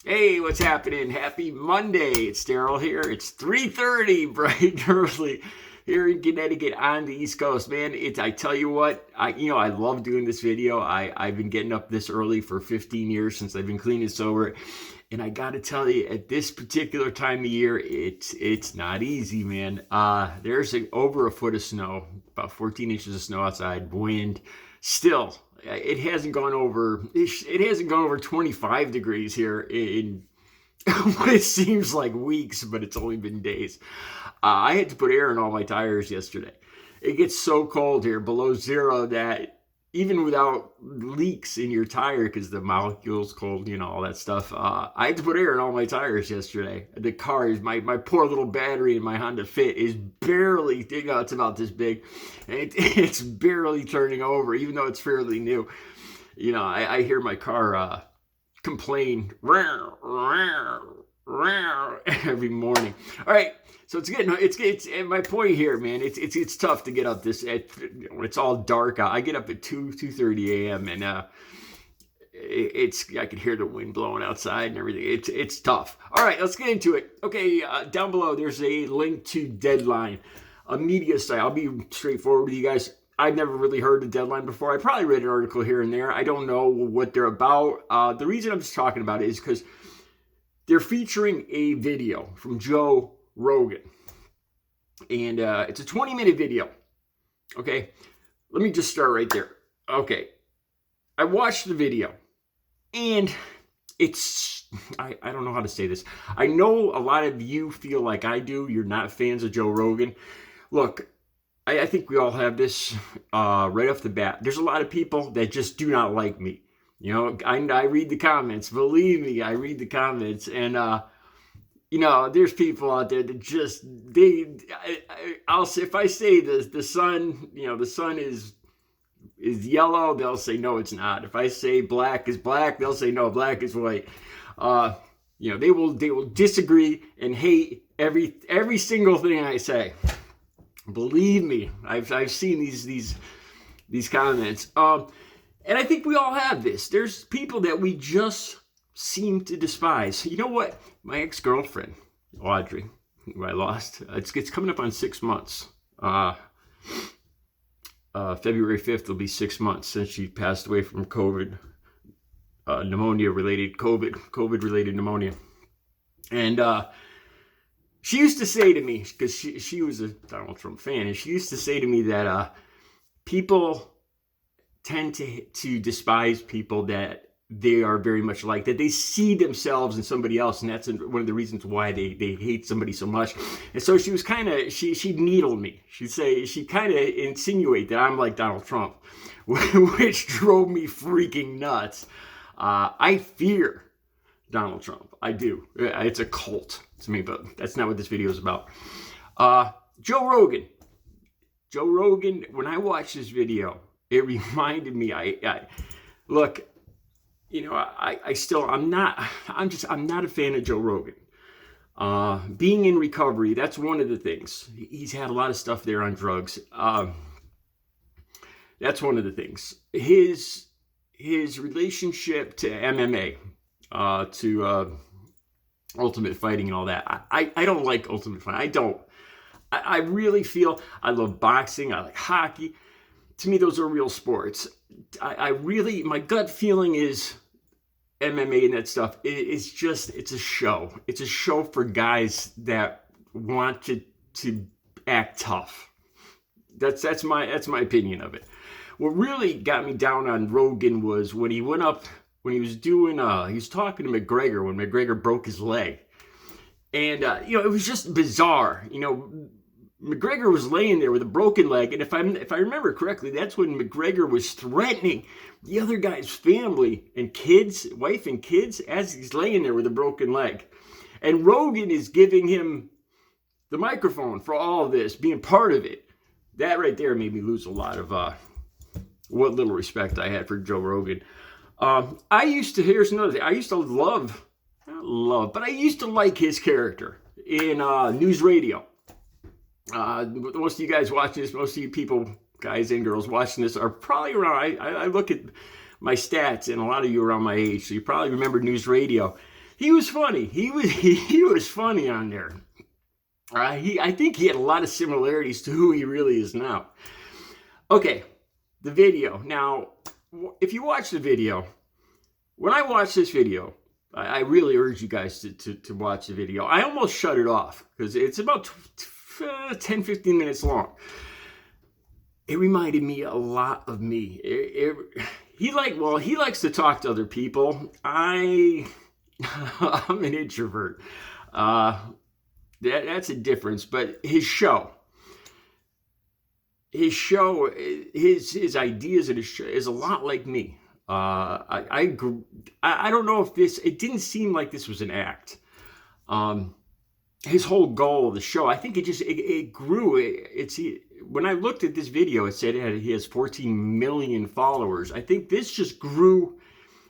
Hey, what's happening? Happy Monday. It's Daryl here. It's 3:30, bright and early here in Connecticut on the East Coast. Man, I tell you what, I love doing this video. I've been getting up this early for 15 years since I've been clean and sober. And I got to tell you, at this particular time of year, it's not easy, man. There's over a foot of snow, about 14 inches of snow outside, wind. Still, it hasn't gone over 25 degrees here in it seems like weeks, but it's only been days. I had to put air in all my tires yesterday. It gets so cold here, below zero, that even without leaks in your tire, because the molecule's cold, all that stuff, I had to put air in all my tires yesterday. The car is, my poor little battery in my Honda Fit is barely, it's about this big. It's barely turning over, even though it's fairly new. I hear my car complain every morning. All right, so it's and my point here, man. It's tough to get up when it's all dark out. I get up at 2:30 a.m. and I can hear the wind blowing outside and everything. It's tough. All right, let's get into it. Okay, down below there's a link to Deadline, a media site. I'll be straightforward with you guys. I've never really heard of Deadline before. I probably read an article here and there. I don't know what they're about. The reason I'm just talking about it is because they're featuring a video from Joe Rogan. And it's a 20-minute video. Okay, let me just start right there. Okay, I watched the video. And I don't know how to say this. I know a lot of you feel like I do. You're not fans of Joe Rogan. Look, I think we all have this right off the bat. There's a lot of people that just do not like me. I read the comments. Believe me, I read the comments. And, there's people out there that I'll say, if I say the sun, the sun is yellow, they'll say, no, it's not. If I say black is black, they'll say, no, black is white. They will disagree and hate every single thing I say. Believe me, I've seen these comments, and I think we all have this. There's people that we just seem to despise. You know what? My ex-girlfriend, Audrey, who I lost, it's coming up on 6 months. February 5th will be 6 months since she passed away from COVID related pneumonia, and she used to say to me, because she was a Donald Trump fan, and she used to say to me that people tend to despise people that they are very much like, that they see themselves in somebody else, and that's one of the reasons why they hate somebody so much. And so she was she'd needle me. She'd kind of insinuate that I'm like Donald Trump, which drove me freaking nuts. I fear Donald Trump. I do. It's a cult to me, but that's not what this video is about. Joe Rogan, when I watched this video, it reminded me, I'm not a fan of Joe Rogan. Being in recovery, that's one of the things. He's had a lot of stuff there on drugs. That's one of the things. His relationship to MMA, to Ultimate Fighting and all that. I don't like Ultimate Fighting. I don't. I really feel, I love boxing. I like hockey. To me, those are real sports. My gut feeling is MMA and that stuff. It's a show. It's a show for guys that want to act tough. That's my opinion of it. What really got me down on Rogan was when he went up, when he was talking to McGregor when McGregor broke his leg. And, it was just bizarre. McGregor was laying there with a broken leg. And if I remember correctly, that's when McGregor was threatening the other guy's family and kids, wife and kids, as he's laying there with a broken leg. And Rogan is giving him the microphone for all of this, being part of it. That right there made me lose a lot of what little respect I had for Joe Rogan. Here's another thing. I used to but I used to like his character in news radio. Most of you guys watching this, most of you people, guys and girls watching this, are probably around, I look at my stats, and a lot of you are around my age, so you probably remember news radio. he was funny. He was funny on there. I think he had a lot of similarities to who he really is now. Okay, the video. Now, if you watch the video, when I watched this video, I really urge you guys to watch the video. I almost shut it off because it's about 10, 15 minutes long. It reminded me a lot of me. He likes to talk to other people. I'm an introvert. That's a difference. But his ideas and his show is a lot like me. I don't know if it didn't seem like this was an act. His whole goal of the show, I think it grew. When I looked at this video, it said he has 14 million followers. I think this just grew.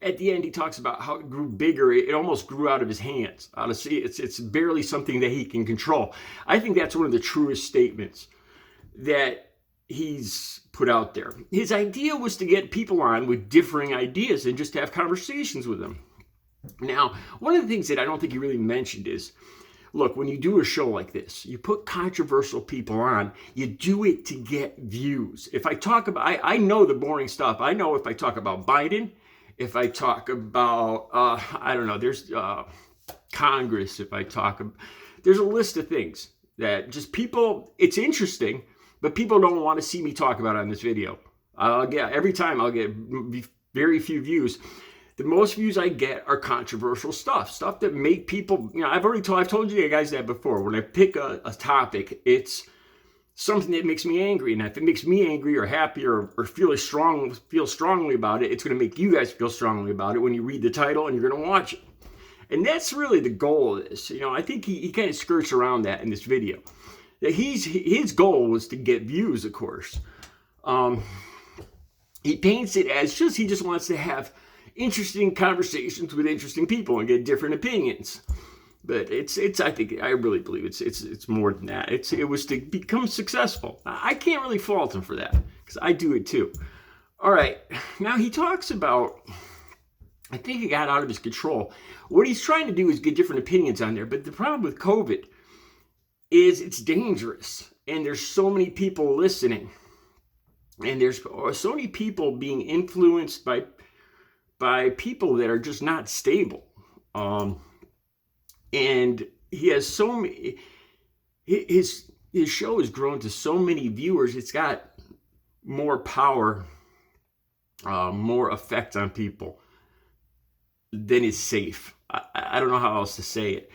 At the end, he talks about how it grew bigger. It almost grew out of his hands. Honestly, it's barely something that he can control. I think that's one of the truest statements that he's put out there. His idea was to get people on with differing ideas and just have conversations with them. Now, one of the things that I don't think he really mentioned is, look, when you do a show like this, you put controversial people on, you do it to get views. If I talk about, I know the boring stuff. I know if I talk about Biden, if I talk about, I don't know, there's Congress, there's a list of things that just people, it's interesting, but people don't want to see me talk about it on this video. Every time I'll get very few views. The most views I get are controversial stuff that make people, I've told you guys that before. When I pick a topic, it's something that makes me angry. And if it makes me angry or happy or feel strongly about it, it's going to make you guys feel strongly about it when you read the title and you're going to watch it. And that's really the goal of this. I think he kind of skirts around that in this video. His goal was to get views, of course. He paints it as he just wants to have interesting conversations with interesting people and get different opinions. But I really believe it's more than that. It was to become successful. I can't really fault him for that because I do it too. All right, now he talks about, I think he got out of his control. What he's trying to do is get different opinions on there. But the problem with COVID is it's dangerous, and there's so many people listening, and there's so many people being influenced by people that are just not stable. And he has so many, his show has grown to so many viewers. It's got more power, more effect on people than is safe. I don't know how else to say it.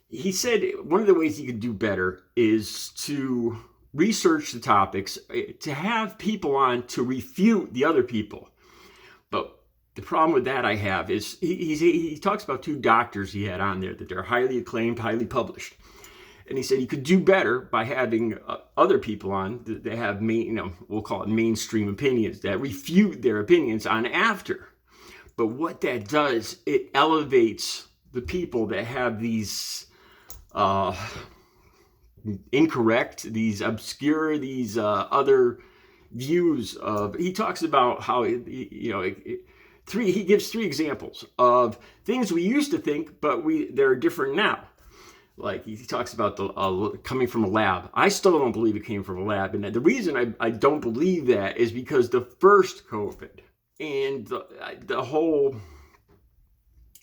He said one of the ways he could do better is to research the topics, to have people on to refute the other people. But the problem with that I have is he talks about 2 doctors he had on there that they're highly acclaimed, highly published. And he said he could do better by having other people on that have we'll call it mainstream opinions that refute their opinions on after. But what that does, it elevates the people that have these incorrect, these obscure, these other views of. He talks about how he gives 3 examples of things we used to think, but they're different now. Like he talks about the coming from a lab. I still don't believe it came from a lab, and the reason I don't believe that is because the first COVID and the whole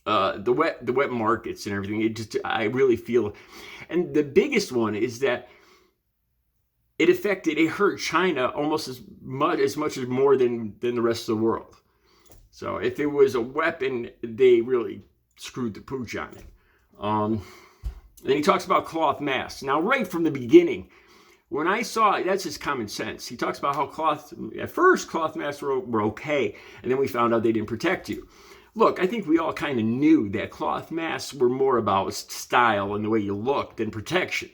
the wet markets and everything. I really feel, and the biggest one is that it hurt China almost as much as more than the rest of the world. So if it was a weapon, they really screwed the pooch on it. Then he talks about cloth masks. Now, right from the beginning, when I saw it, that's just common sense. He talks about how at first cloth masks were okay, and then we found out they didn't protect you. Look, I think we all kind of knew that cloth masks were more about style and the way you look than protection.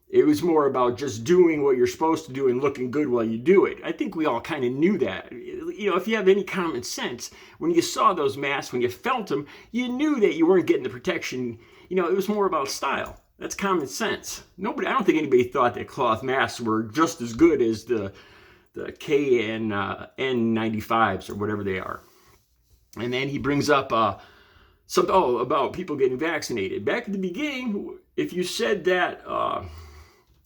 It was more about just doing what you're supposed to do and looking good while you do it. I think we all kind of knew that. If you have any common sense, when you saw those masks, when you felt them, you knew that you weren't getting the protection. It was more about style. That's common sense. I don't think anybody thought that cloth masks were just as good as the KN95s or whatever they are. And then he brings up about people getting vaccinated. Back at the beginning, if you said that,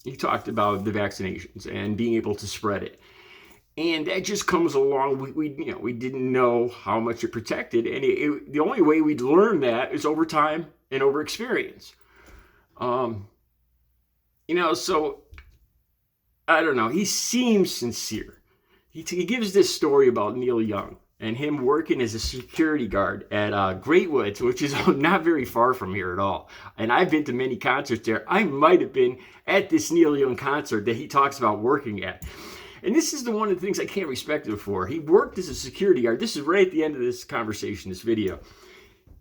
he talked about the vaccinations and being able to spread it. And that just comes along. We didn't know how much it protected, and the only way we'd learn that is over time and over experience. So I don't know. He seems sincere. He gives this story about Neil Young and him working as a security guard at Great Woods, which is not very far from here at all. And I've been to many concerts there. I might have been at this Neil Young concert that he talks about working at. And this is one of the things I can't respect him for. He worked as a security guard. This is right at the end of this conversation, this video.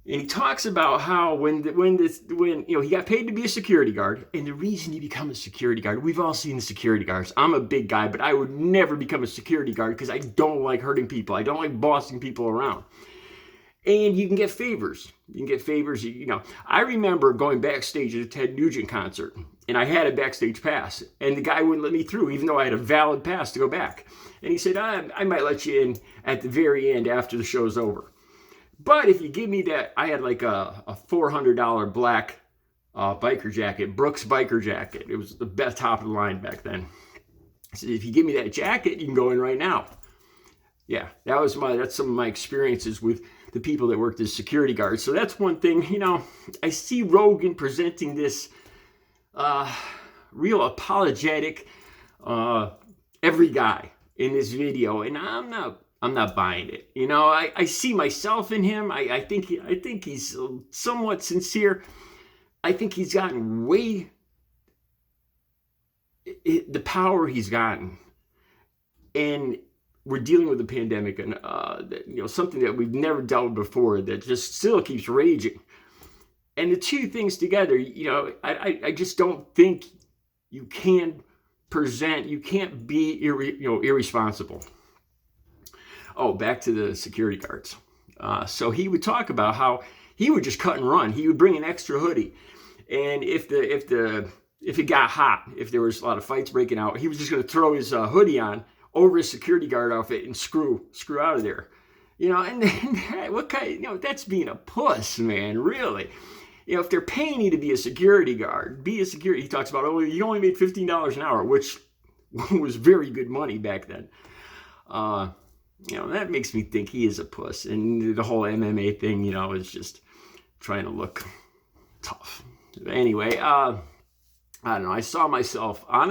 And he talks about how when he got paid to be a security guard, and the reason you become a security guard, we've all seen the security guards. I'm a big guy, but I would never become a security guard because I don't like hurting people. I don't like bossing people around. And you can get favors. I remember going backstage at a Ted Nugent concert, and I had a backstage pass, and the guy wouldn't let me through, even though I had a valid pass to go back. And he said, I might let you in at the very end after the show's over. But if you give me that, I had like a $400 black biker jacket, Brooks biker jacket. It was the best top of the line back then. I said, if you give me that jacket, you can go in right now. Yeah, that's some of my experiences with the people that worked as security guards. So that's one thing, I see Rogan presenting this real apologetic every guy in this video, and I'm not buying it. I see myself in him. I think he's somewhat sincere. I think he's gotten the power he's gotten, and we're dealing with a pandemic and something that we've never dealt with before that just still keeps raging. And the two things together, I just don't think you can't be irresponsible. Oh, back to the security guards. So he would talk about how he would just cut and run. He would bring an extra hoodie, and if it got hot, if there was a lot of fights breaking out, he was just going to throw his hoodie on over his security guard outfit and screw out of there. And what kind? That's being a puss, man. Really. If they're paying you to be a security guard, be a security. He talks about, you only made $15 an hour, which was very good money back then. That makes me think he is a puss. And the whole MMA thing, is just trying to look tough. Anyway, I don't know. I saw myself a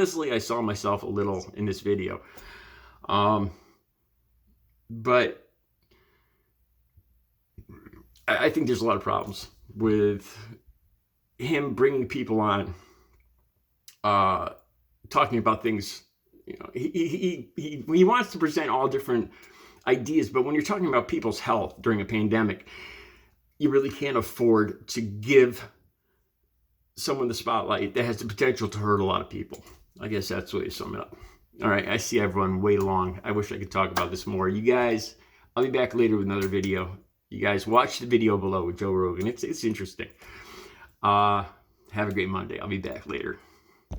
little in this video. But I think there's a lot of problems with him bringing people on, talking about things. He wants to present all different ideas, but when you're talking about people's health during a pandemic, you really can't afford to give someone the spotlight that has the potential to hurt a lot of people. I guess that's the way to sum it up. All right, I see I've run way long. I wish I could talk about this more. You guys, I'll be back later with another video. You guys watch the video below with Joe Rogan. It's interesting. Have a great Monday. I'll be back later.